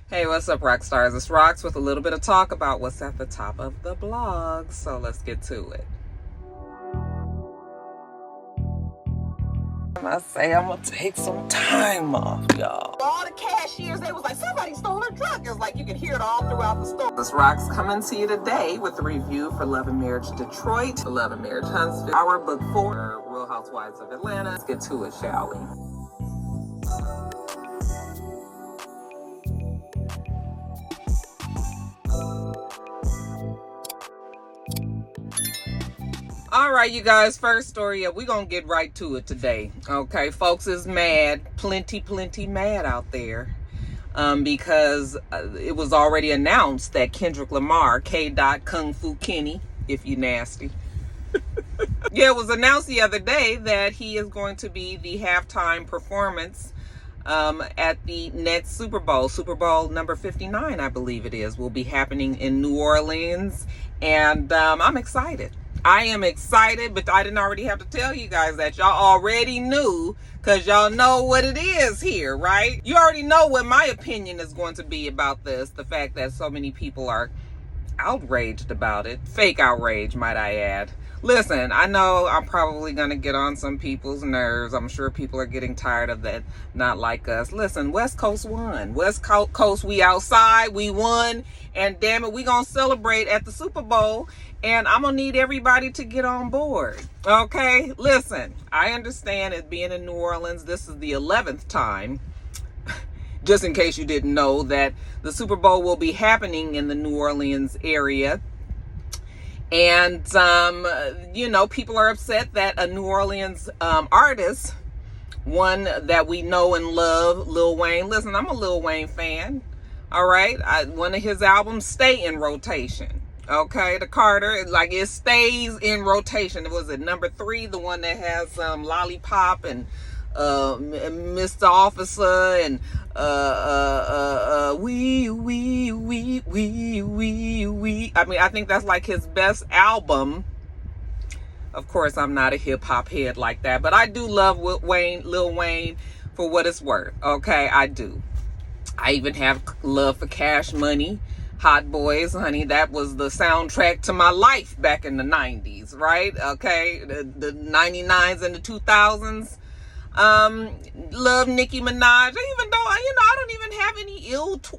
Hey, what's up, Roxstars? It's Rox with a little bit of talk about what's at the top of the blog. So let's get to it. I say I'm gonna take some time off, y'all. All the cashiers, they was like, somebody stole her truck. It was like you can hear it all throughout the store. This Rox coming to you today with a review for Love and Marriage Detroit, Love and Marriage Huntsville, our book 4, Real Housewives of Atlanta. Let's get to it, shall we? All right, you guys, first story, we're going to get right to it today. Okay, folks is mad, plenty mad out there because it was already announced that Kendrick Lamar, KDot, Kung Fu Kenny, if you nasty. Yeah, it was announced the other day that he is going to be the halftime performance at the next Super Bowl. Super Bowl number 59, I believe it is, will be happening in New Orleans. And I'm excited. I am excited, but I didn't already have to tell you guys that. Y'all already knew, because y'all know what it is here, right? You already know what my opinion is going to be about this. The fact that so many people are outraged about it. Fake outrage, might I add. Listen, I know I'm probably going to get on some people's nerves. I'm sure people are getting tired of that, not like us. Listen, West Coast won. West Coast, we outside, we won. And damn it, we going to celebrate at the Super Bowl. And I'm going to need everybody to get on board. Okay? Listen, I understand it being in New Orleans. This is the 11th time, just in case you didn't know, that the Super Bowl will be happening in the New Orleans area. And, you know, people are upset that a New Orleans artist, one that we know and love, Lil Wayne. Listen, I'm a Lil Wayne fan. All right? One of his albums stay in rotation. Okay, the Carter, like, it stays in rotation. It was at number 3, the one that has Lollipop and Mr. Officer and we. I mean, I think that's like his best album. Of course, I'm not a hip hop head like that, but I do love Lil Wayne for what it's worth. Okay, I do. I even have love for Cash Money. Hot Boys, honey, that was the soundtrack to my life back in the 90s, right? Okay, the 99s and the 2000s. Love Nicki Minaj, even though, I don't even have any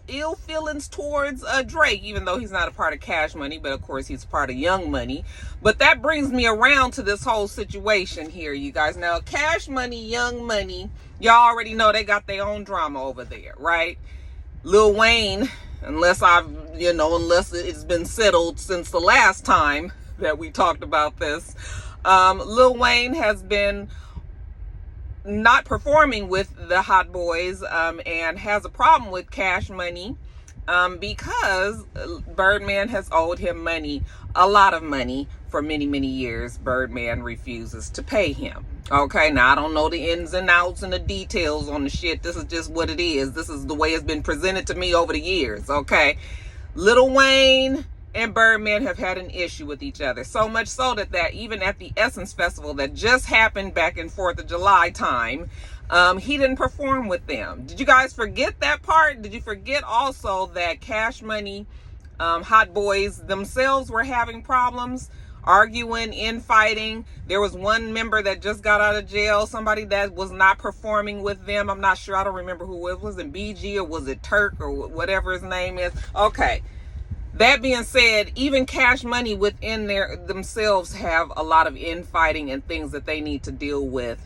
ill feelings towards Drake, even though he's not a part of Cash Money, but of course he's part of Young Money. But that brings me around to this whole situation here, you guys. Now, Cash Money, Young Money, y'all already know they got their own drama over there, right? Lil Wayne, unless it's been settled since the last time that we talked about this, Lil Wayne has been not performing with the Hot Boys and has a problem with Cash Money because Birdman has owed him money, a lot of money, for many years. Birdman refuses to pay him. Okay, now I don't know the ins and outs and the details on the shit. This is just what it is. This is the way it's been presented to me over the years, okay? Lil Wayne and Birdman have had an issue with each other. So much so that even at the Essence Festival that just happened back in 4th of July time, he didn't perform with them. Did you guys forget that part? Did you forget also that Cash Money, Hot Boys themselves were having problems? Arguing, infighting. There was one member that just got out of jail, somebody that was not performing with them. I'm not sure. I don't remember who it was. Was it BG or was it Turk or whatever his name is? Okay. That being said, even Cash Money within themselves have a lot of infighting and things that they need to deal with.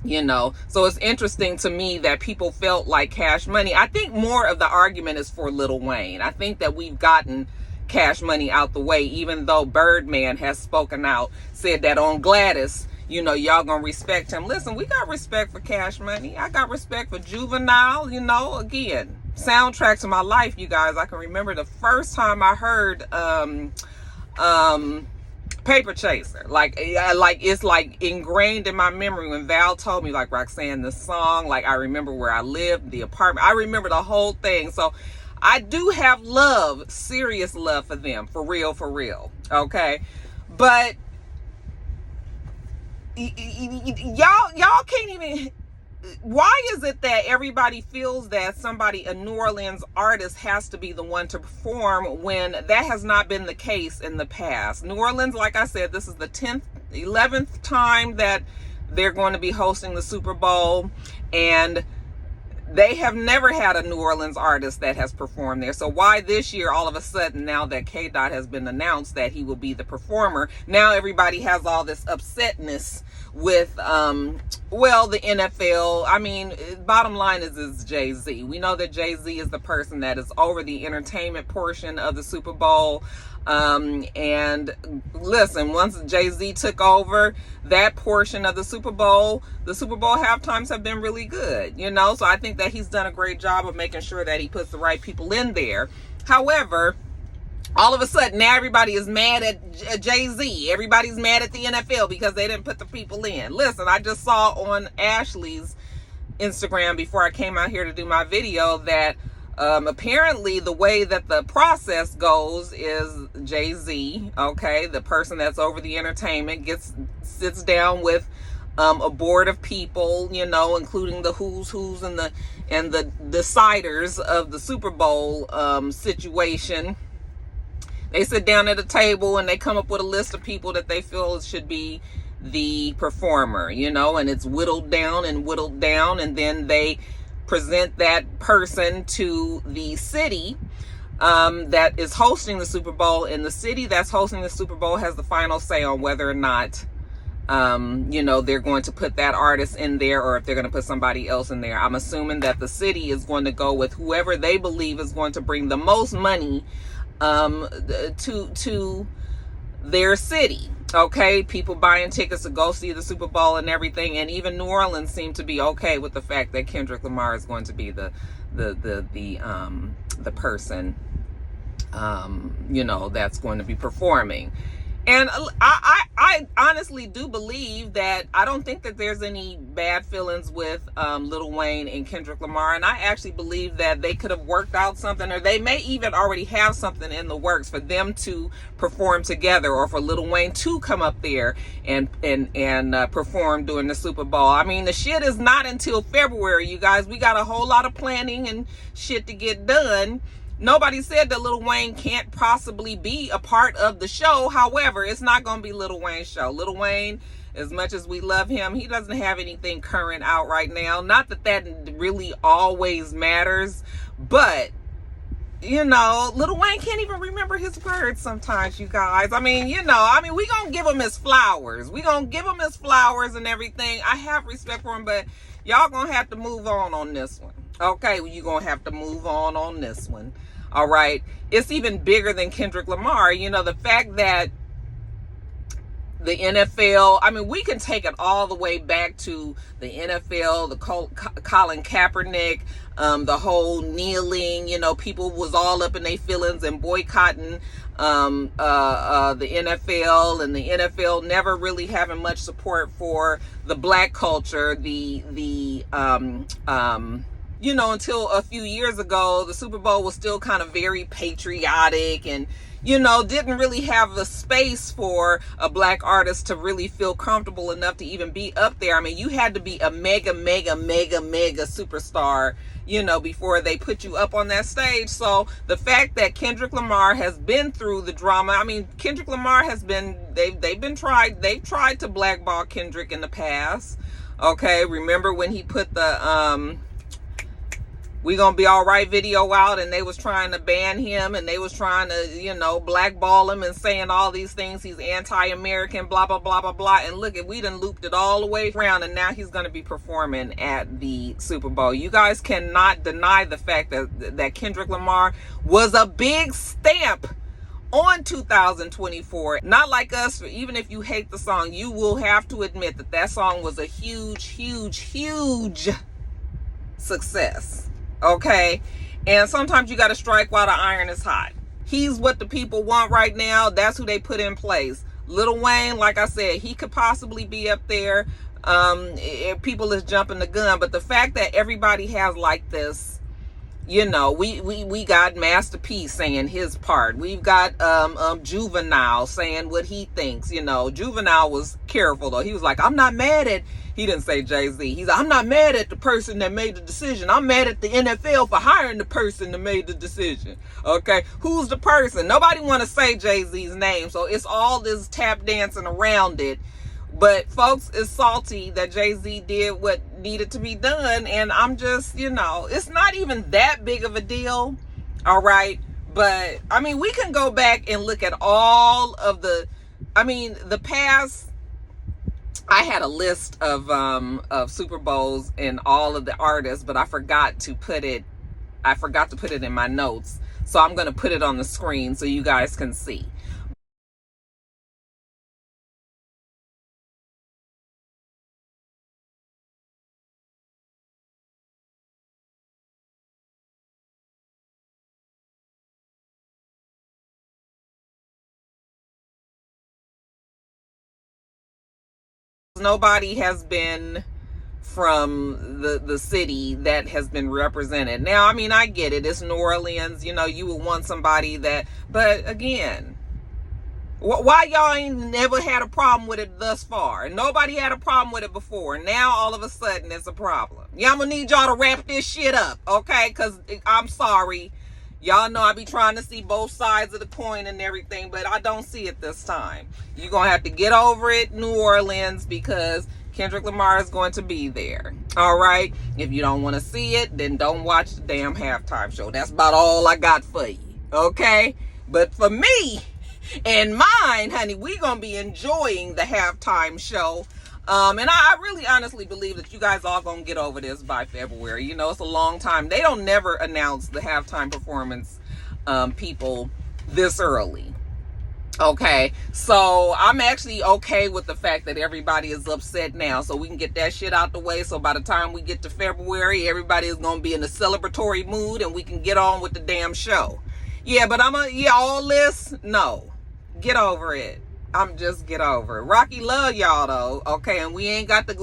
So it's interesting to me that people felt like Cash Money. I think more of the argument is for Lil Wayne. I think that we've gotten Cash Money out the way, even though Birdman has spoken out, said that on Gladys, y'all gonna respect him. Listen, we got respect for Cash Money. I got respect for Juvenile, again, soundtrack to my life, you guys. I can remember the first time I heard Paper Chaser. Like it's like ingrained in my memory when Val told me, like, Roxanne, this song, like, I remember where I lived, the apartment. I remember the whole thing. So I do have love, serious love for them, for real, okay? But y'all can't even, why is it that everybody feels that a New Orleans artist has to be the one to perform when that has not been the case in the past? New Orleans, like I said, this is the 11th time that they're going to be hosting the Super Bowl, and they have never had a New Orleans artist that has performed there. So why this year, all of a sudden, now that KDot has been announced that he will be the performer, now everybody has all this upsetness with, well, the NFL. I mean, bottom line is Jay-Z. We know that Jay-Z is the person that is over the entertainment portion of the Super Bowl. And listen, once Jay-Z took over that portion of the Super Bowl halftimes have been really good, you know? So I think that he's done a great job of making sure that he puts the right people in there. However, all of a sudden now everybody is mad at Jay-Z. Everybody's mad at the NFL because they didn't put the people in. Listen, I just saw on Ashley's Instagram before I came out here to do my video that apparently the way that the process goes is Jay-Z, okay, the person that's over the entertainment, sits down with a board of people, you know, including the who's and the deciders of the Super Bowl situation. They sit down at a table and they come up with a list of people that they feel should be the performer, you know, and it's whittled down, and then they present that person to the city that is hosting the Super Bowl, and the city that's hosting the Super Bowl has the final say on whether or not you know, they're going to put that artist in there or if they're going to put somebody else in there. I'm assuming that the city is going to go with whoever they believe is going to bring the most money to their city. Okay, people buying tickets to go see the Super Bowl and everything, and even New Orleans seemed to be okay with the fact that Kendrick Lamar is going to be the person, you know, that's going to be performing. And I honestly do believe that I don't think that there's any bad feelings with Lil Wayne and Kendrick Lamar. And I actually believe that they could have worked out something, or they may even already have something in the works for them to perform together, or for Lil Wayne to come up there and perform during the Super Bowl. I mean, the shit is not until February, you guys. We got a whole lot of planning and shit to get done. Nobody said that Lil Wayne can't possibly be a part of the show. However, it's not going to be Lil Wayne's show. Lil Wayne, as much as we love him, he doesn't have anything current out right now. Not that that really always matters, but, you know, Lil Wayne can't even remember his words sometimes, you guys. I mean, you know, we going to give him his flowers. We going to give him his flowers and everything. I have respect for him, but y'all going to have to move on this one. Okay, well, you're going to have to move on this one. All right. It's even bigger than Kendrick Lamar. You know, the fact that the NFL, I mean, we can take it all the way back to the NFL, the Colin Kaepernick, the whole kneeling, you know, people was all up in their feelings and boycotting the NFL, and the NFL never really having much support for the black culture, you know, until a few years ago. The Super Bowl was still kind of very patriotic and, you know, didn't really have the space for a black artist to really feel comfortable enough to even be up there. I mean, you had to be a mega superstar, you know, before they put you up on that stage. So the fact that Kendrick Lamar has been through the drama, I mean, Kendrick Lamar has been, they've tried to blackball Kendrick in the past. Okay, remember when he put the We Gonna Be All Right video out, and they was trying to ban him, and they was trying to, you know, blackball him and saying all these things. He's anti-American, blah, blah, blah, blah, blah. And look, we done looped it all the way around, and now he's going to be performing at the Super Bowl. You guys cannot deny the fact that Kendrick Lamar was a big stamp on 2024. Not like us, even if you hate the song, you will have to admit that song was a huge success. Okay, and sometimes you got to strike while the iron is hot. He's what the people want right now. That's who they put in place. Lil Wayne, like I said, he could possibly be up there. If people is jumping the gun, but the fact that everybody has like this You know, we got Master P saying his part. We've got Juvenile saying what he thinks. You know, Juvenile was careful though. He was like, I'm not mad at, he didn't say Jay-Z. He's like, I'm not mad at the person that made the decision. I'm mad at the NFL for hiring the person that made the decision. Okay, who's the person? Nobody want to say Jay-Z's name, so it's all this tap dancing around it. But folks is salty that Jay-Z did what needed to be done. And I'm just, you know, it's not even that big of a deal. All right. But I mean, we can go back and look at all of the past. I had a list of Super Bowls and all of the artists, but I forgot to put it in my notes. So I'm going to put it on the screen so you guys can see. Nobody has been from the city that has been represented. Now, I mean, I get it. It's New Orleans. You know, you would want somebody that, but again, why y'all ain't never had a problem with it thus far? Nobody had a problem with it before. Now, all of a sudden, it's a problem. Yeah, I'm gonna need y'all to wrap this shit up, okay? Because I'm sorry. Y'all know I be trying to see both sides of the coin and everything, but I don't see it this time. You're going to have to get over it, New Orleans, because Kendrick Lamar is going to be there. All right? If you don't want to see it, then don't watch the damn halftime show. That's about all I got for you. Okay? But for me and mine, honey, we're going to be enjoying the halftime show. And I really honestly believe that you guys all gonna get over this by February. You know, it's a long time. They don't never announce the halftime performance people this early. Okay, so I'm actually okay with the fact that everybody is upset now, so we can get that shit out the way. So by the time we get to February, everybody is gonna be in a celebratory mood and we can get on with the damn show. Yeah, but all this, no, get over it. I'm just get over it. Rocky love y'all though, okay, and we ain't got to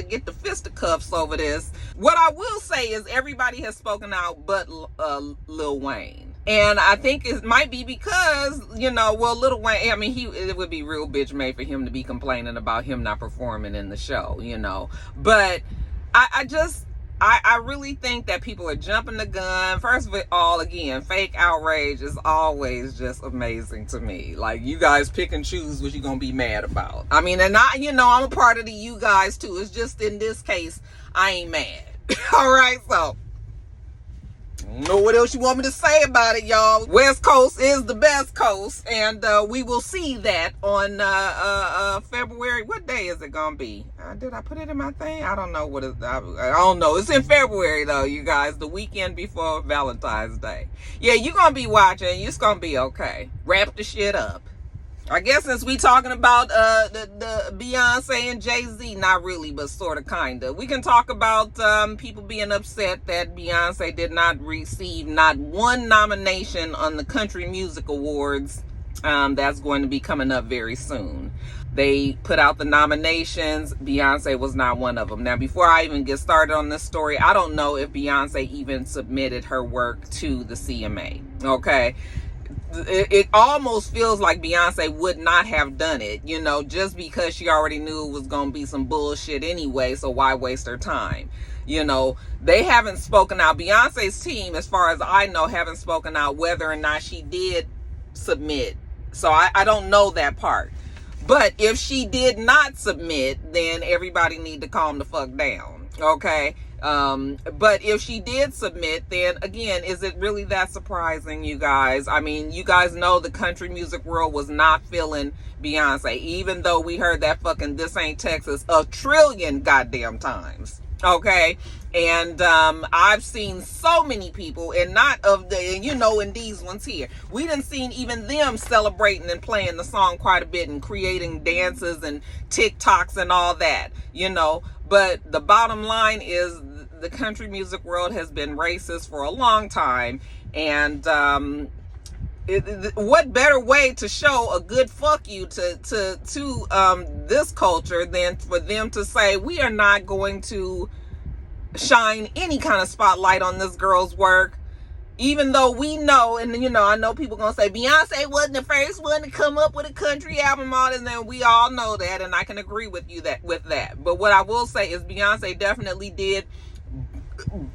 get the fisticuffs over this. What I will say is everybody has spoken out but Lil Wayne, and I think it might be because, you know, well, Lil Wayne, I mean, it would be real bitch made for him to be complaining about him not performing in the show, you know, but I really think that people are jumping the gun. First of all, again, fake outrage is always just amazing to me. Like, you guys pick and choose what you're going to be mad about. I mean, and I'm a part of the you guys too. It's just in this case, I ain't mad. All right, so I don't know what else you want me to say about it, y'all. West Coast is the best coast, and we will see that on February. What day is it gonna be? Did I put it in my thing? I don't know what it. I don't know. It's in February though, you guys. The weekend before Valentine's Day. Yeah, you're gonna be watching. It's gonna be okay. Wrap the shit up. I guess since we talking about the Beyonce and Jay-Z, not really, but sort of kind of, we can talk about people being upset that Beyonce did not receive not one nomination on the Country Music Awards. That's going to be coming up very soon. They put out the nominations. Beyonce was not one of them. Now, before I even get started on this story, I don't know if Beyonce even submitted her work to the CMA. Okay. It almost feels like Beyonce would not have done it, you know, just because she already knew it was going to be some bullshit anyway, so why waste her time? You know, they haven't spoken out. Beyonce's team, as far as I know, haven't spoken out whether or not she did submit. So I don't know that part. But if she did not submit, then everybody need to calm the fuck down, okay? But if she did submit, then again, is it really that surprising, you guys? I mean, you guys know the country music world was not feeling Beyonce, even though we heard that fucking "This Ain't Texas" a trillion goddamn times. Okay. And I've seen so many people, and not of the, you know, in these ones here, we done seen even them celebrating and playing the song quite a bit and creating dances and TikToks and all that, you know. But the bottom line is the country music world has been racist for a long time. And what better way to show a good fuck you to this culture than for them to say, we are not going to shine any kind of spotlight on this girl's work. Even though we know, and you know, I know people gonna say Beyonce wasn't the first one to come up with a country album on it, and then we all know that, and I can agree with you with that. But what I will say is Beyonce definitely did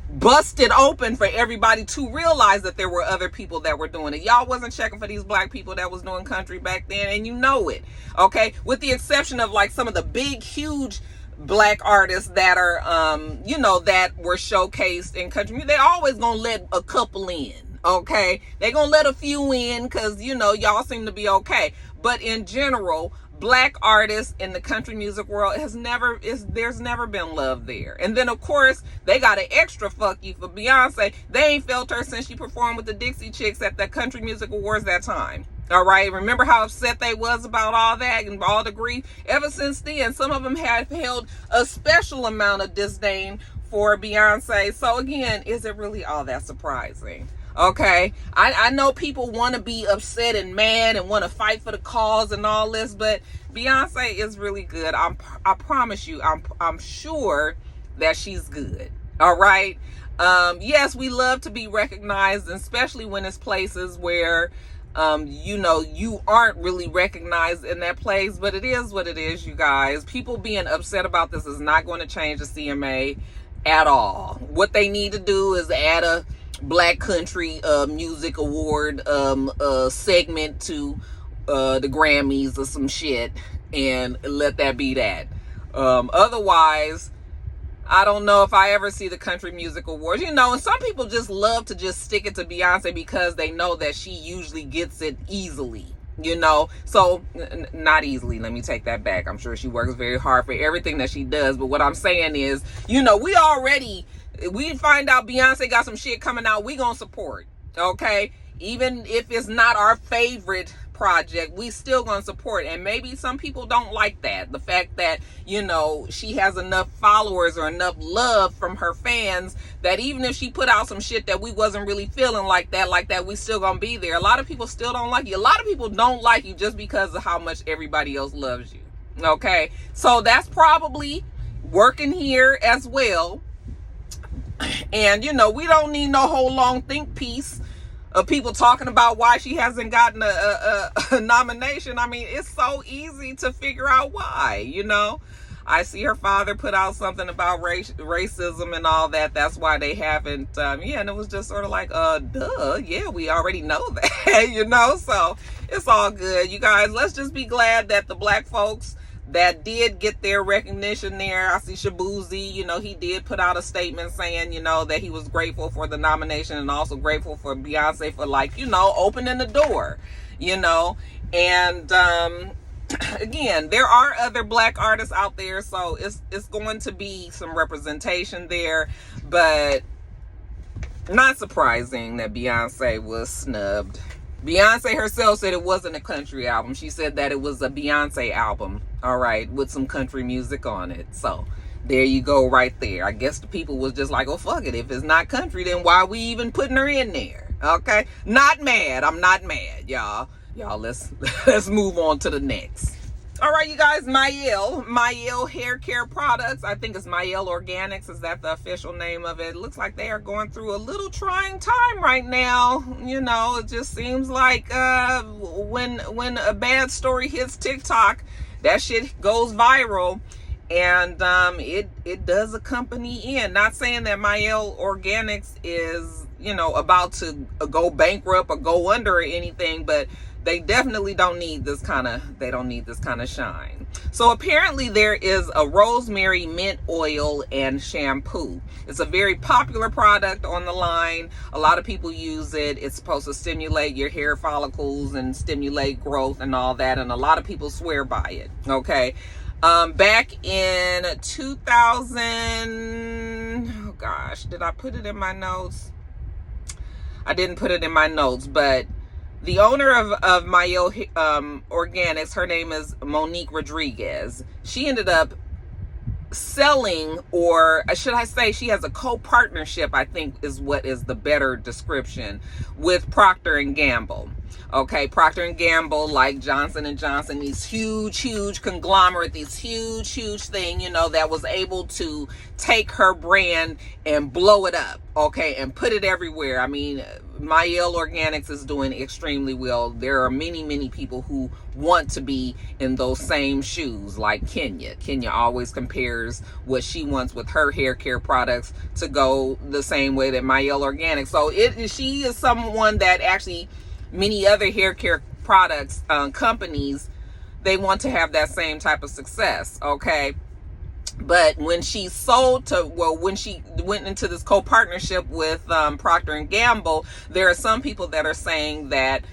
bust it open for everybody to realize that there were other people that were doing it. Y'all wasn't checking for these black people that was doing country back then, and you know it. Okay, with the exception of like some of the big, huge black artists that are you know, that were showcased in country music. They always gonna let a couple in, okay? They gonna let a few in because, you know, y'all seem to be okay. But in general, black artists in the country music world there's never been love there. And then of course they got an extra fuck you for Beyonce. They ain't felt her since she performed with the Dixie Chicks at the Country Music Awards that time. All right, remember how upset they was about all that and all the grief? Ever since then, some of them have held a special amount of disdain for Beyonce. So again, is it really all that surprising? Okay, I know people want to be upset and mad and want to fight for the cause and all this, but Beyonce is really good. I promise you, I'm sure that she's good. All right. Yes, we love to be recognized, especially when it's places where you know, you aren't really recognized in that place, but it is what it is, you guys. People being upset about this is not going to change the CMA at all. What they need to do is add a Black Country Music Award segment to the Grammys or some shit, and let that be that. Otherwise, I don't know if I ever see the Country Music Awards, you know, and some people just love to just stick it to Beyonce because they know that she usually gets it easily, you know. So, not easily, let me take that back. I'm sure she works very hard for everything that she does, but what I'm saying is, you know, we find out Beyonce got some shit coming out, we gonna support, okay? Even if it's not our favorite project, we still gonna support. And maybe some people don't like that, the fact that, you know, she has enough followers or enough love from her fans that even if she put out some shit that we wasn't really feeling like that, we still gonna be there. A lot of people still don't like you. A lot of people don't like you just because of how much everybody else loves you. Okay, so that's probably working here as well. And you know, we don't need no whole long think piece of people talking about why she hasn't gotten a nomination. I mean, it's so easy to figure out why, you know. I see her father put out something about racism and all that. That's why they haven't, yeah, and it was just sort of like, duh, yeah, we already know that, you know. So it's all good, you guys. Let's just be glad that the black folks that did get their recognition there. I see Shabuzi, you know, he did put out a statement saying, you know, that he was grateful for the nomination and also grateful for Beyonce for, like, you know, opening the door, you know. And again, there are other black artists out there, so it's going to be some representation there, but not surprising that Beyonce was snubbed. Beyonce herself said it wasn't a country album. She said that it was a Beyonce album, all right, with some country music on it. So there you go right there. I guess the people was just like, oh, fuck it. If it's not country, then why are we even putting her in there? Okay, not mad. I'm not mad, y'all. Let's move on to the next. All right, you guys, Mielle hair care products. I think it's Mielle Organics. Is that the official name of it? Looks like they are going through a little trying time right now. You know, it just seems like when a bad story hits TikTok, that shit goes viral, and it does a company in. Not saying that Mielle Organics is, you know, about to go bankrupt or go under or anything, but they definitely don't need this kind of shine. So apparently there is a rosemary mint oil and shampoo. It's a very popular product on the line. A lot of people use it. It's supposed to stimulate your hair follicles and stimulate growth and all that. And a lot of people swear by it. Okay. Back in 2000, oh gosh, did I put it in my notes? I didn't put it in my notes, but the owner of Mielle Organics, her name is Monique Rodriguez. She ended up selling, or should I say she has a co-partnership, I think is what is the better description, with Procter and Gamble. Okay, Procter and Gamble, like Johnson & Johnson, these huge conglomerate, these huge thing, you know, that was able to take her brand and blow it up, okay, and put it everywhere. I mean, Mielle Organics is doing extremely well. There are many people who want to be in those same shoes, like Kenya. Kenya always compares what she wants with her hair care products to go the same way that Mielle Organics. So she is someone that actually, many other hair care products companies, they want to have that same type of success, okay? But when she sold to, well, when she went into this co-partnership with Procter and Gamble, there are some people that are saying that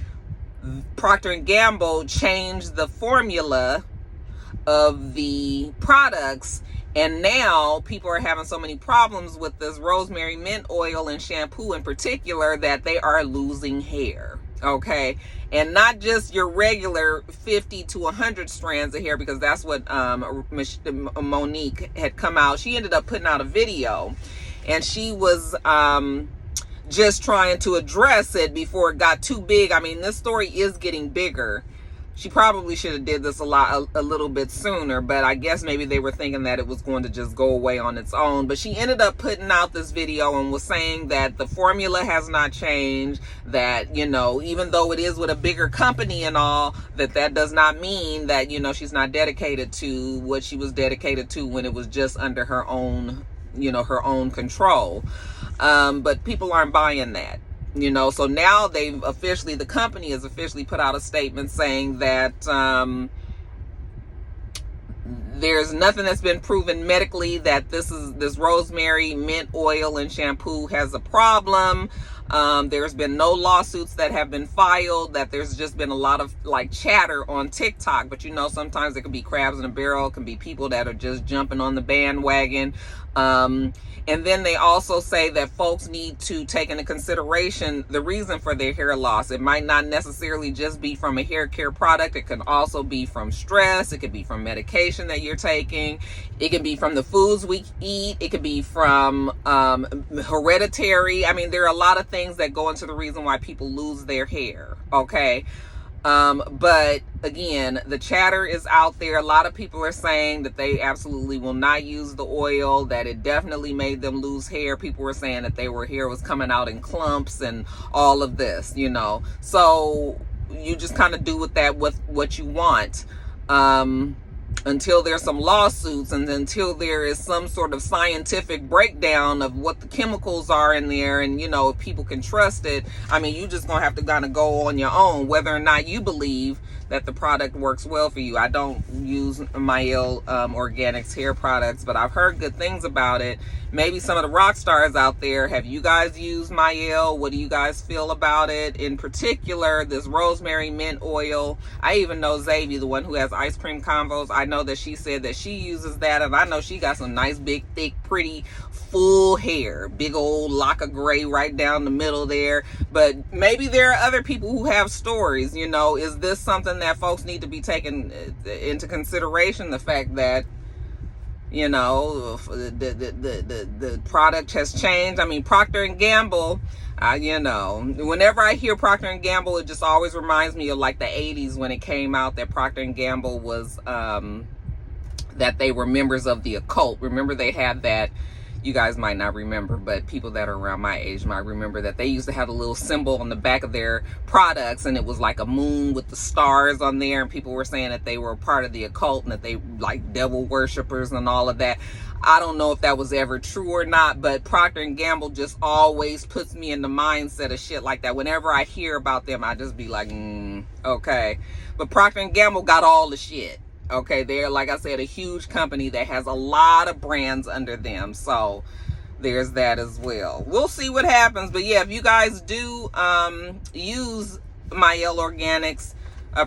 Procter and Gamble changed the formula of the products, and now people are having so many problems with this rosemary mint oil and shampoo in particular that they are losing hair. Okay, and not just your regular 50 to 100 strands of hair, because that's what Monique had come out. She ended up putting out a video, and she was just trying to address it before it got too big. I mean, this story is getting bigger. She probably should have did this a little bit sooner, but I guess maybe they were thinking that it was going to just go away on its own. But she ended up putting out this video and was saying that the formula has not changed, that, you know, even though it is with a bigger company and all, that does not mean that, you know, she's not dedicated to what she was dedicated to when it was just under her own, you know, her own control. But people aren't buying that. You know, so now they've officially, the company has officially put out a statement saying that there's nothing that's been proven medically that this rosemary mint oil and shampoo has a problem. There's been no lawsuits that have been filed, that there's just been a lot of like chatter on TikTok. But you know, sometimes it can be crabs in a barrel. It can be people that are just jumping on the bandwagon. And then they also say that folks need to take into consideration the reason for their hair loss. It might not necessarily just be from a hair care product. It can also be from stress. It could be from medication that you're taking. It can be from the foods we eat. It could be from hereditary. I mean, there are a lot of things that go into the reason why people lose their hair, okay? But again, the chatter is out there. A lot of people are saying that they absolutely will not use the oil, that it definitely made them lose hair. People were saying that their hair was coming out in clumps and all of this, you know. So you just kind of do with that with what you want. Until there's some lawsuits and until there is some sort of scientific breakdown of what the chemicals are in there, and, you know, if people can trust it, I mean, you just gonna have to kind of go on your own, whether or not you believe that the product works well for you. I don't use Mielle Organics hair products, but I've heard good things about it. Maybe some of the Roxstars out there, have you guys used Mielle? What do you guys feel about it? In particular, this rosemary mint oil. I even know Xavier, the one who has ice cream combos. I know that she said that she uses that, and I know she got some nice, big, thick, pretty, full hair. Big old lock of gray right down the middle there. But maybe there are other people who have stories, you know. Is this something that folks need to be taken into consideration? The fact that, you know, the product has changed. I mean, Procter and Gamble, you know, whenever I hear Procter and Gamble, it just always reminds me of like the 80s when it came out that Procter and Gamble was, that they were members of the occult. Remember, they had that. You guys might not remember, but people that are around my age might remember that they used to have a little symbol on the back of their products, and it was like a moon with the stars on there, and people were saying that they were a part of the occult and that they like devil worshipers and all of that. I don't know if that was ever true or not, but Procter and Gamble just always puts me in the mindset of shit like that. Whenever I hear about them, I just be like, okay. But Procter and Gamble got all the shit. Okay, they're, like I said, a huge company that has a lot of brands under them. So there's that as well. We'll see what happens. But yeah, if you guys do use Mielle Organics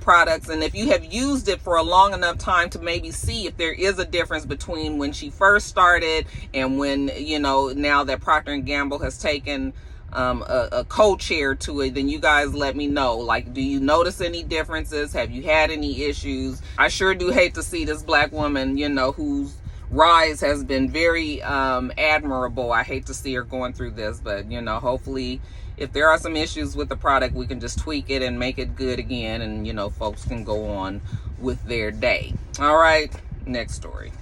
products, and if you have used it for a long enough time to maybe see if there is a difference between when she first started and when, you know, now that Procter and Gamble has taken a co-chair to it, then you guys let me know. Like, do you notice any differences? Have you had any issues? I sure do hate to see this black woman, you know, who's rise has been very admirable. I hate to see her going through this, but you know, hopefully if there are some issues with the product, we can just tweak it and make it good again, and you know, folks can go on with their day. All right, next story.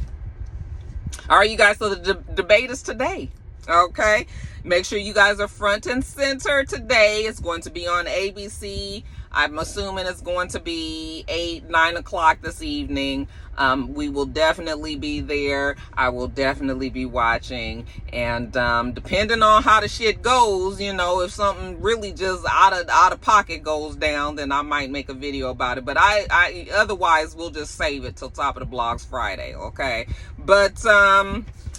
All right, you guys, so the debate is today. Okay, make sure you guys are front and center today. It's going to be on ABC. I'm assuming it's going to be 8-9 o'clock this evening. We will definitely be there. I will definitely be watching, and depending on how the shit goes, you know, if something really just out of pocket goes down, then I might make a video about it. But I otherwise we'll just save it till Top of the Blogs Friday. Okay, but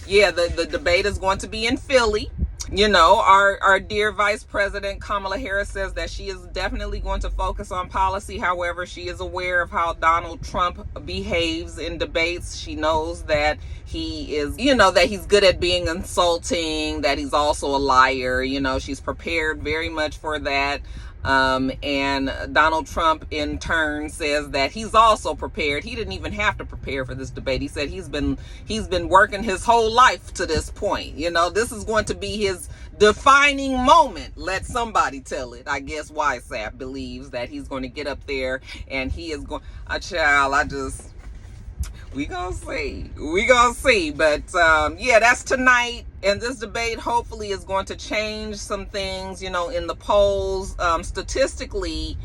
yeah, the debate is going to be in Philly. You know, our dear Vice President Kamala Harris says that she is definitely going to focus on policy. However, she is aware of how Donald Trump behaves in debates. She knows that he is, you know, that he's good at being insulting, that he's also a liar. You know, she's prepared very much for that. And Donald Trump in turn says that he's also prepared. He didn't even have to prepare for this debate. He said he's been working his whole life to this point. You know, this is going to be his defining moment. Let somebody tell it. I guess YSAP believes that he's going to get up there and he is going, we gonna see. But yeah, that's tonight. And this debate hopefully is going to change some things, you know, in the polls. Statistically,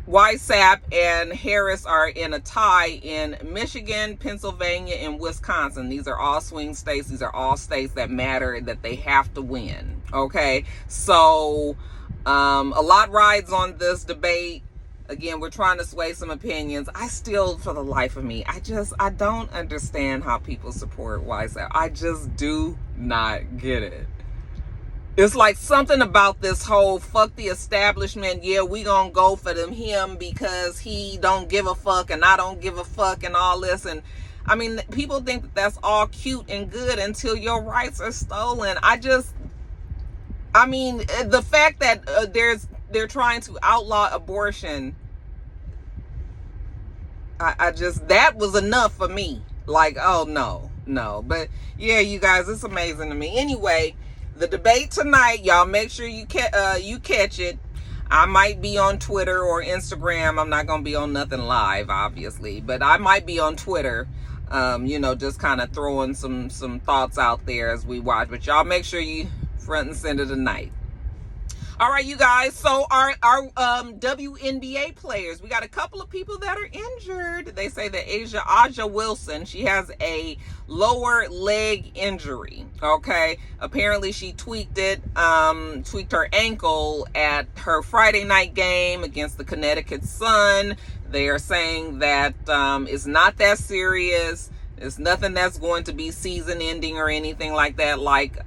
YSAP and Harris are in a tie in Michigan, Pennsylvania, and Wisconsin. These are all swing states. These are all states that matter, that they have to win. Okay, so a lot rides on this debate. Again, we're trying to sway some opinions. I still, for the life of me, I don't understand how people support YSAP. I just do not get it. It's like something about this whole fuck the establishment. Yeah, we gonna go for him because he don't give a fuck and I don't give a fuck and all this. And I mean, people think that that's all cute and good until your rights are stolen. I mean, the fact that they're trying to outlaw abortion, that was enough for me. Like, oh no. But yeah, you guys, it's amazing to me. Anyway, the debate tonight, y'all make sure you catch it. I might be on Twitter or Instagram. I'm not gonna be on nothing live, obviously, but I might be on Twitter. You know, just kind of throwing some thoughts out there as we watch. But y'all make sure you front and center tonight. All right, you guys. So our WNBA players, we got a couple of people that are injured. They say that Aja Wilson, she has a lower leg injury. Okay, apparently she tweaked her ankle at her Friday night game against the Connecticut Sun. They are saying that it's not that serious. It's nothing that's going to be season ending or anything like that. Like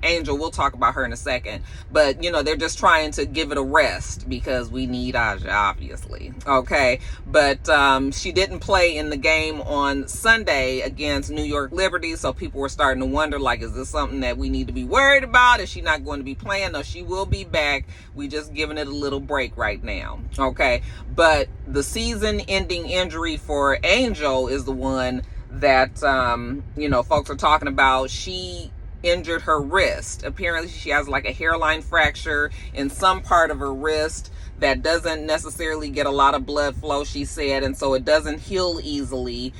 Angel, we'll talk about her in a second. But, you know, they're just trying to give it a rest because we need Aja, obviously. Okay. But she didn't play in the game on Sunday against New York Liberty. So people were starting to wonder, like, is this something that we need to be worried about? Is she not going to be playing? No, she will be back. We just giving it a little break right now. Okay. But the season ending injury for Angel is the one that, you know, folks are talking about. She injured her wrist. Apparently she has like a hairline fracture in some part of her wrist that doesn't necessarily get a lot of blood flow, she said, and so it doesn't heal easily.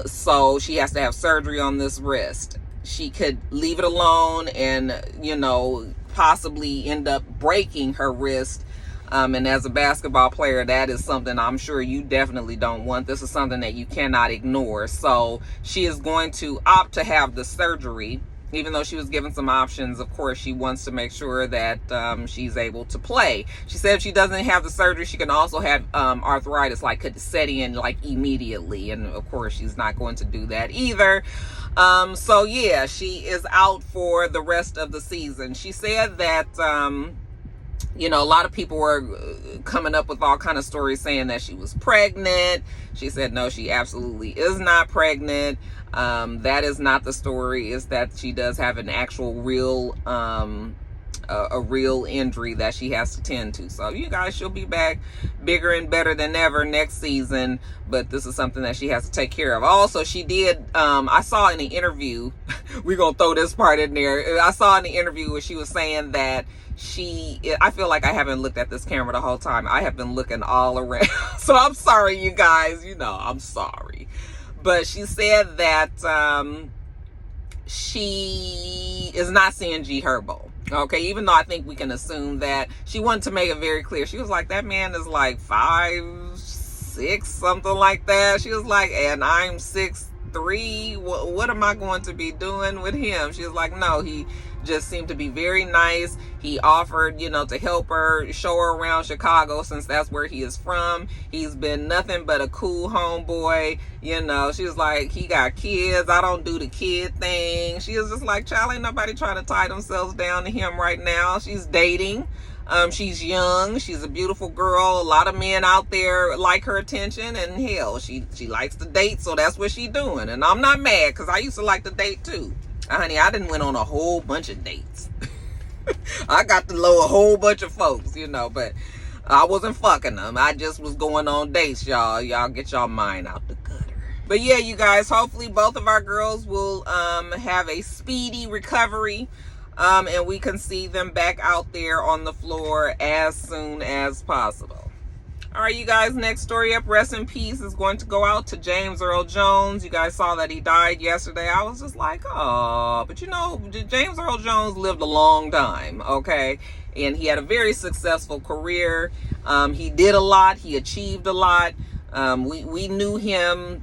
So she has to have surgery on this wrist. She could leave it alone and, you know, possibly end up breaking her wrist. And as a basketball player, that is something I'm sure you definitely don't want. This is something that you cannot ignore. So she is going to opt to have the surgery, even though she was given some options. Of course, she wants to make sure that she's able to play. She said if she doesn't have the surgery, she can also have arthritis, like could set in like immediately. And of course, she's not going to do that either. So yeah, she is out for the rest of the season. She said that you know, a lot of people were coming up with all kind of stories saying that she was pregnant. She said, no, she absolutely is not pregnant. That is not the story. Is that she does have an actual real a real injury that she has to tend to. So you guys, she'll be back bigger and better than ever next season, but this is something that she has to take care of. Also, she did, I saw in the interview, we're gonna throw this part in there. I saw in the interview where she was saying that I feel like I haven't looked at this camera the whole time. I have been looking all around. So I'm sorry, you guys, I'm sorry. But she said that she is not seeing G Herbo. Okay, even though I think we can assume that. She wanted to make it very clear. She was like, that man is like 5'6", something like that. She was like, and I'm 6'3". What am I going to be doing with him? She was like, no, he just seemed to be very nice. He offered, to help her, show her around Chicago, since that's where he is from. He's been nothing but a cool homeboy. She was like, he got kids. I don't do the kid thing. She was just like, child, ain't nobody trying to tie themselves down to him right now. She's dating. She's young. She's a beautiful girl. A lot of men out there like her attention, and hell, she likes to date, so that's what she's doing. And I'm not mad, because I used to like to date too. Honey, I done went on a whole bunch of dates. I got to know a whole bunch of folks, but I wasn't fucking them. I just was going on dates, y'all. Y'all get y'all mind out the gutter. But yeah, you guys, hopefully both of our girls will have a speedy recovery. And we can see them back out there on the floor as soon as possible. All right, you guys, next story up, rest in peace, is going to go out to James Earl Jones. You guys saw that he died yesterday. I was just like, oh, but James Earl Jones lived a long time, okay? And he had a very successful career. He did a lot. He achieved a lot. We knew him.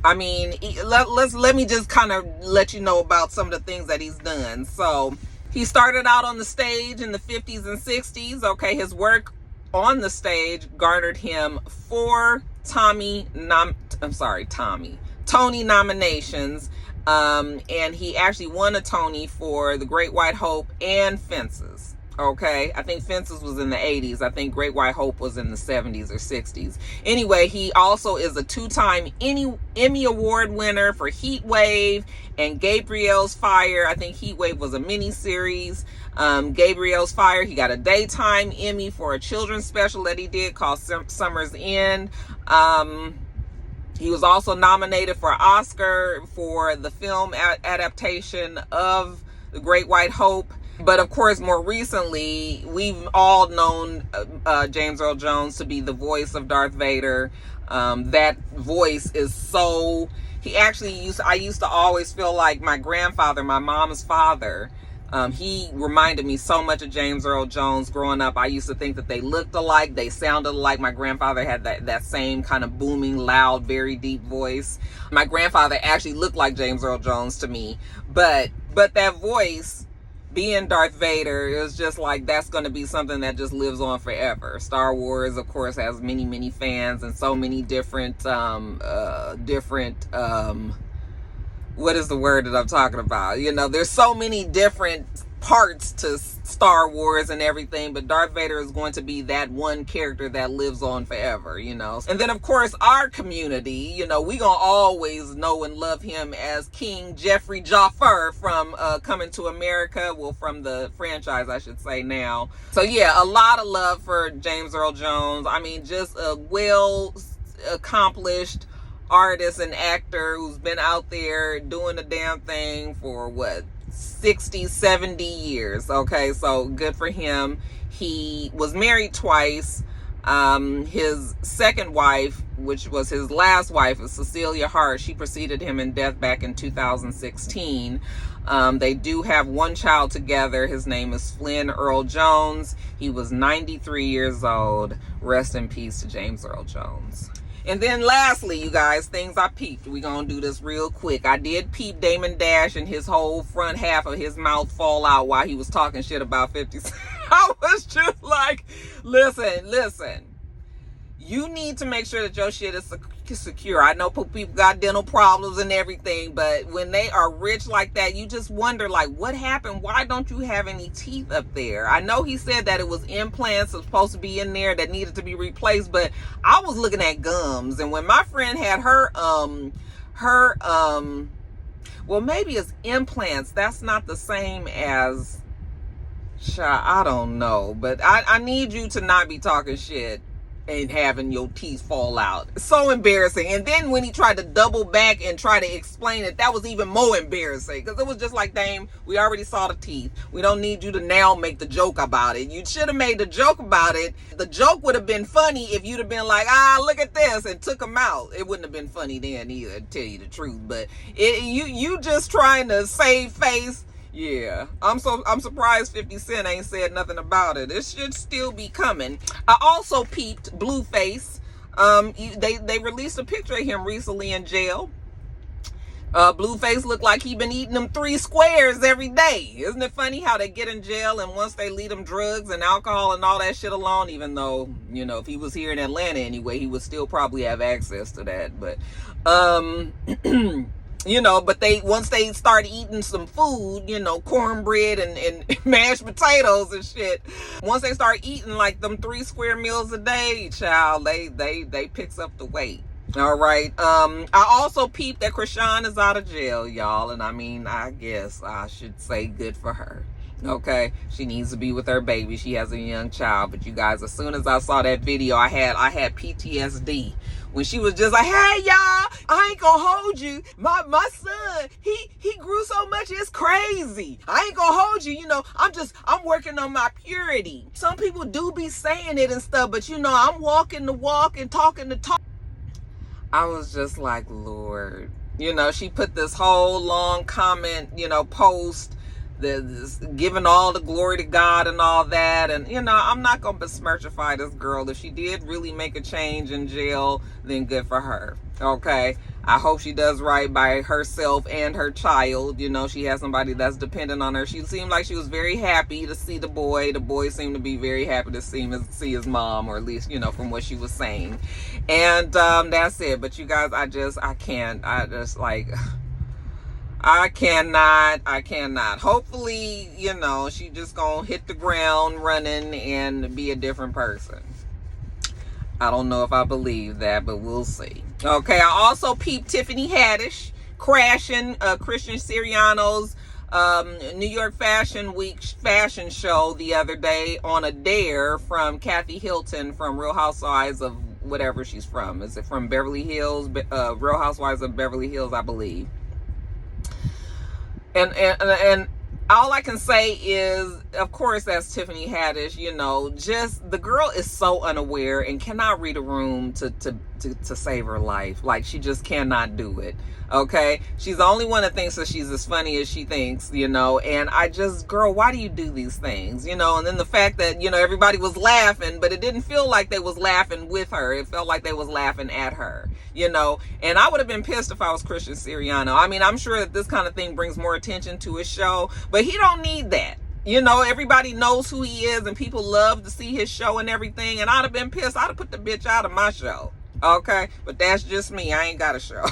I mean, let me just kind of let you know about some of the things that he's done. So he started out on the stage in the 50s and 60s, okay? His work on the stage garnered him 4 Tony nominations, and he actually won a Tony for The Great White Hope and Fences. Okay, I think Fences was in the 80s. I think Great White Hope was in the 70s or 60s. Anyway, he also is a 2-time Emmy Award winner for Heat Wave and Gabriel's Fire. I think Heat Wave was a miniseries. Gabriel's Fire, he got a daytime Emmy for a children's special that he did called Summer's End. He was also nominated for Oscar for the film adaptation of The Great White Hope. But of course, more recently, we've all known James Earl Jones to be the voice of Darth Vader. That voice is so... I used to always feel like my grandfather, my mom's father, he reminded me so much of James Earl Jones growing up. I used to think that they looked alike. They sounded alike. My grandfather had that same kind of booming, loud, very deep voice. My grandfather actually looked like James Earl Jones to me. But that voice... being Darth Vader, it was just like, that's going to be something that just lives on forever. Star Wars, of course, has many, many fans and so many different, what is the word that I'm talking about? There's so many different parts to Star Wars and everything, but Darth Vader is going to be that one character that lives on forever, And then, of course, our community, we gonna always know and love him as King Jeffrey Jaffer from Coming to America, well, from the franchise, I should say now. So yeah, a lot of love for James Earl Jones. I mean, just a well-accomplished artist and actor who's been out there doing the damn thing for 60, 70 years. Okay, so good for him. He was married twice. His second wife, which was his last wife, is Cecilia Hart. She preceded him in death back in 2016. They do have one child together. His name is Flynn Earl Jones. He was 93 years old. Rest in peace to James Earl Jones. And then lastly, you guys, things I peeped. We're going to do this real quick. I did peep Damon Dash and his whole front half of his mouth fall out while he was talking shit about 50 Cent. I was just like, listen. You need to make sure that your shit is secure. I know people got dental problems and everything, but when they are rich like that, you just wonder, like, what happened? Why don't you have any teeth up there? I know he said that it was implants supposed to be in there that needed to be replaced, but I was looking at gums, and when my friend had well, maybe it's implants. That's not the same as Child, I don't know, but I need you to not be talking shit and having your teeth fall out. It's so embarrassing. And then when he tried to double back and try to explain it, that was even more embarrassing, because it was just like, dang, we already saw the teeth. We don't need you to now make the joke about it. You should have made the joke about it. The joke would have been funny if you'd have been like, look at this, and took them out. It wouldn't have been funny then either, to tell you the truth. But you just trying to save face. Yeah, I'm surprised 50 Cent ain't said nothing about it. It should still be coming. I also peeped Blueface. They released a picture of him recently in jail. Blueface looked like he been eating them 3 squares every day. Isn't it funny how they get in jail and once they leave them drugs and alcohol and all that shit alone, even though, you know, if he was here in Atlanta anyway, he would still probably have access to that. But, you know, but once they start eating some food, you know, cornbread and mashed potatoes and shit, once they start eating like them 3 square meals a day, child, they picks up the weight. All right. I also peeped that Chrisean is out of jail, y'all, and I mean, I guess I should say good for her. Okay, she needs to be with her baby. She has a young child. But you guys, as soon as I saw that video, I had PTSD. When she was just like, hey y'all, I ain't gonna hold you. My son, he grew so much, it's crazy. I ain't gonna hold you, you know, I'm working on my purity. Some people do be saying it and stuff, but you know, I'm walking the walk and talking the talk. I was just like, Lord. You know, she put this whole long comment, you know, post, this giving all the glory to God and all that. And, you know, I'm not going to besmirchify this girl. If she did really make a change in jail, then good for her. Okay. I hope she does right by herself and her child. You know, she has somebody that's dependent on her. She seemed like she was very happy to see the boy. The boy seemed to be very happy to see his mom, or at least, you know, from what she was saying. And that's it. But you guys, I cannot. Hopefully, you know, she just gonna hit the ground running and be a different person. I don't know if I believe that, but we'll see. Okay, I also peeped Tiffany Haddish crashing Christian Siriano's New York Fashion Week fashion show the other day on a dare from Kathy Hilton from Real Housewives of whatever she's from. Is it from Beverly Hills? Real Housewives of Beverly Hills, I believe. And all I can say is, of course, that's Tiffany Haddish. You know, just the girl is so unaware and cannot read a room to save her life. Like, she just cannot do it. Okay, she's the only one that thinks that she's as funny as she thinks, you know. And I just, girl, why do you do these things, you know? And then the fact that, you know, everybody was laughing, but it didn't feel like they was laughing with her. It felt like they was laughing at her, you know. And I would have been pissed if I was Christian Siriano. I mean, I'm sure that this kind of thing brings more attention to his show, but he don't need that. You know, everybody knows who he is and people love to see his show and everything. And I'd have been pissed. I'd have put the bitch out of my show. Okay, but that's just me. I ain't got a show.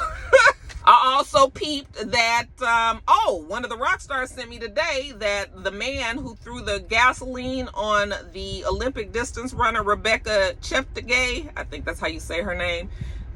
I also peeped that, one of the Roxstars sent me today that the man who threw the gasoline on the Olympic distance runner, Rebecca Cheptegei, I think that's how you say her name,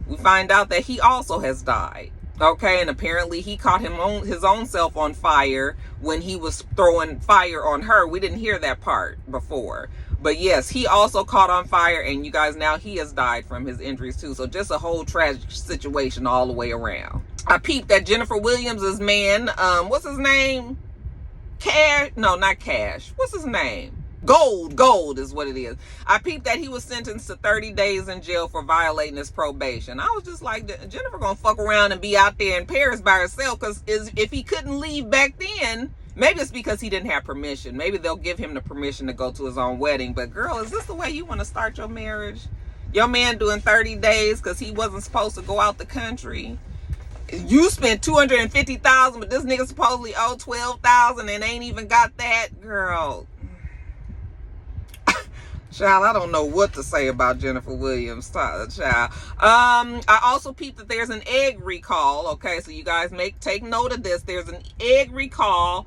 we find out that he also has died. Okay, and apparently he caught his own self on fire when he was throwing fire on her. We didn't hear that part before. But yes, he also caught on fire, and you guys, now he has died from his injuries too. So just a whole tragic situation all the way around. I peeped that Jennifer Williams' man, what's his name? Cash? No, not Cash. What's his name? Gold is what it is. I peeped that he was sentenced to 30 days in jail for violating his probation. I was just like, Jennifer gonna fuck around and be out there in Paris by herself, because if he couldn't leave back then, maybe it's because he didn't have permission. Maybe they'll give him the permission to go to his own wedding. But girl, is this the way you want to start your marriage? Your man doing 30 days because he wasn't supposed to go out the country. You spent $250,000, but this nigga supposedly owed $12,000 and ain't even got that. Girl, child, I don't know what to say about Jennifer Williams, child. I also peeped that there's an egg recall. Okay, so you guys take note of this. There's an egg recall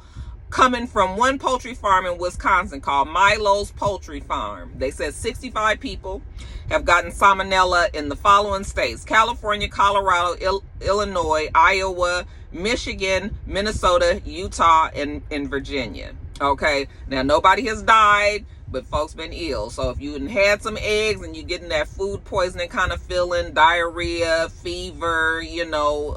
coming from one poultry farm in Wisconsin called Mielle's Poultry Farm. They said 65 people have gotten salmonella in the following states: California, Colorado, Illinois, Iowa, Michigan, Minnesota, Utah, and Virginia. Okay, now nobody has died, but folks been ill. So if you had some eggs and you're getting that food poisoning kind of feeling, diarrhea, fever, you know,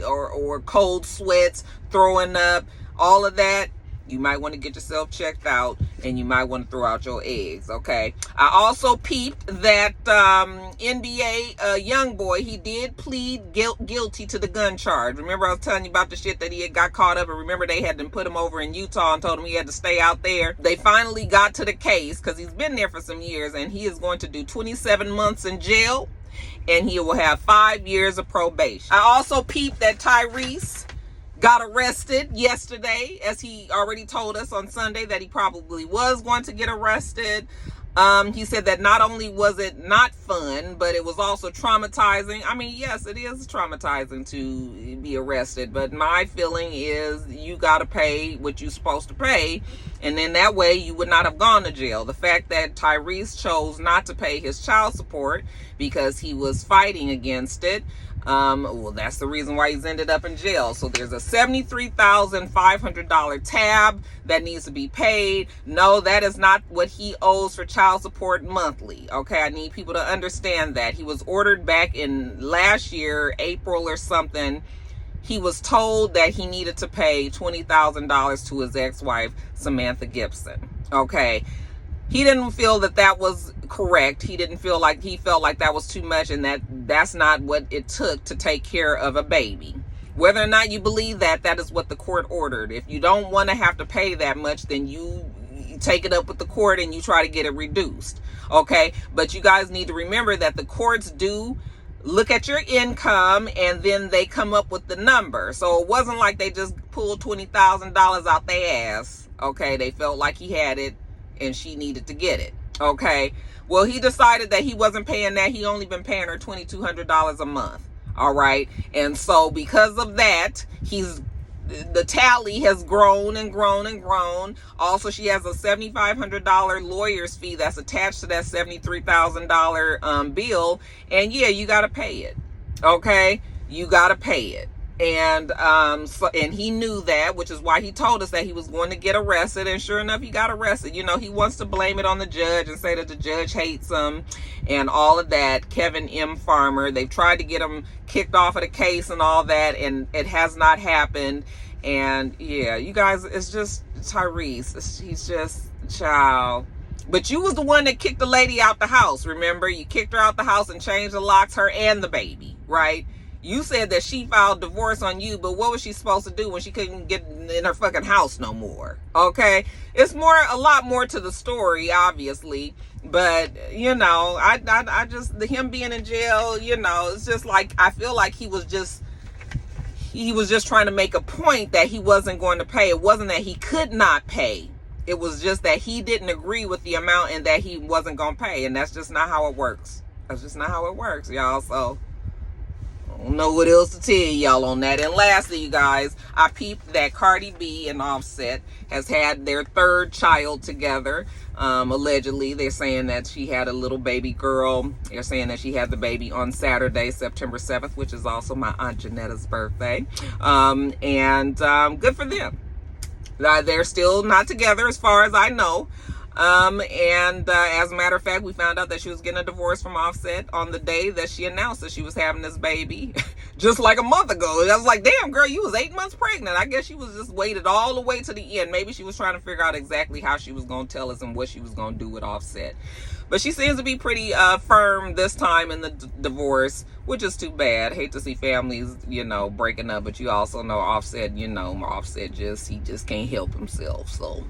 or cold sweats, throwing up, all of that, you might want to get yourself checked out, and you might want to throw out your eggs, okay? I also peeped that NBA young boy, he did plead guilty to the gun charge. Remember I was telling you about the shit that he had got caught up, and remember they had to put him over in Utah and told him he had to stay out there. They finally got to the case, because he's been there for some years, and he is going to do 27 months in jail, and he will have 5 years of probation. I also peeped that Tyrese got arrested yesterday, as he already told us on Sunday that he probably was going to get arrested. He said that not only was it not fun, but it was also traumatizing. I mean, yes, it is traumatizing to be arrested, but my feeling is you got to pay what you're supposed to pay, and then that way you would not have gone to jail. The fact that Tyrese chose not to pay his child support because he was fighting against it, well, that's the reason why he's ended up in jail. So there's a $73,500 tab that needs to be paid. No, that is not what he owes for child support monthly. Okay, I need people to understand that. He was ordered back in last year, April or something. He was told that he needed to pay $20,000 to his ex-wife, Samantha Gibson. Okay. He didn't feel that that was correct. He felt like that was too much, and that's not what it took to take care of a baby. Whether or not you believe that, that is what the court ordered. If you don't want to have to pay that much, then you take it up with the court and you try to get it reduced. Okay? But you guys need to remember that the courts do look at your income, and then they come up with the number. So it wasn't like they just pulled $20,000 out their ass. Okay? They felt like he had it and she needed to get it. Okay, well, he decided that he wasn't paying that. He only been paying her $2,200 a month. All right, and so because of that, the tally has grown and grown and grown. Also, she has a $7,500 lawyer's fee that's attached to that $73,000 bill, and yeah, you got to pay it. Okay, you got to pay it. And and he knew that, which is why he told us that he was going to get arrested, and sure enough, he got arrested. You know, he wants to blame it on the judge and say that the judge hates him and all of that. Kevin M. Farmer, they've tried to get him kicked off of the case and all that, and it has not happened. And yeah, you guys, it's just Tyrese. He's just child. But you was the one that kicked the lady out the house, remember? You kicked her out the house and changed the locks, her and the baby, right? You said that she filed divorce on you, but what was she supposed to do when she couldn't get in her fucking house no more? Okay? It's a lot more to the story, obviously. But, you know, I just, him being in jail, you know, it's just like, I feel like he was just trying to make a point that he wasn't going to pay. It wasn't that he could not pay. It was just that he didn't agree with the amount and that he wasn't going to pay. And that's just not how it works. That's just not how it works, y'all. So I don't know what else to tell y'all on that. And lastly, you guys, I peeped that Cardi B and Offset has had their third child together. Allegedly, they're saying that she had a little baby girl. They're saying that she had the baby on Saturday, September 7th, which is also my Aunt Janetta's birthday. Good for them. They're still not together as far as I know. As a matter of fact, we found out that she was getting a divorce from Offset on the day that she announced that she was having this baby, just like a month ago. I was like, damn, girl, you was 8 months pregnant. I guess she was just waited all the way to the end. Maybe she was trying to figure out exactly how she was going to tell us and what she was going to do with Offset. But she seems to be pretty firm this time in the divorce, which is too bad. Hate to see families, you know, breaking up. But you also know Offset, you know, Offset he just can't help himself. So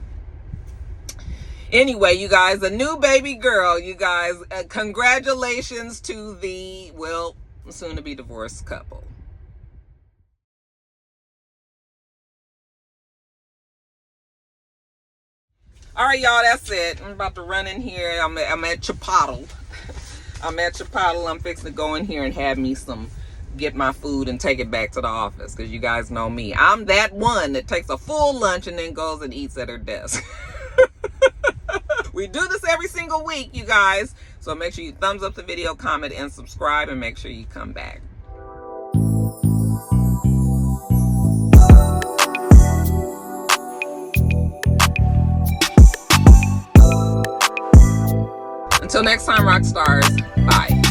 anyway, you guys, a new baby girl, you guys. Congratulations to the, well, soon to be divorced couple. All right, y'all, that's it. I'm about to run in here. I'm at Chipotle. I'm at Chipotle. I'm fixing to go in here and have me get my food and take it back to the office, because you guys know me. I'm that one that takes a full lunch and then goes and eats at her desk. We do this every single week, you guys. So make sure you thumbs up the video, comment, and subscribe, and make sure you come back. Until next time, rock stars. Bye.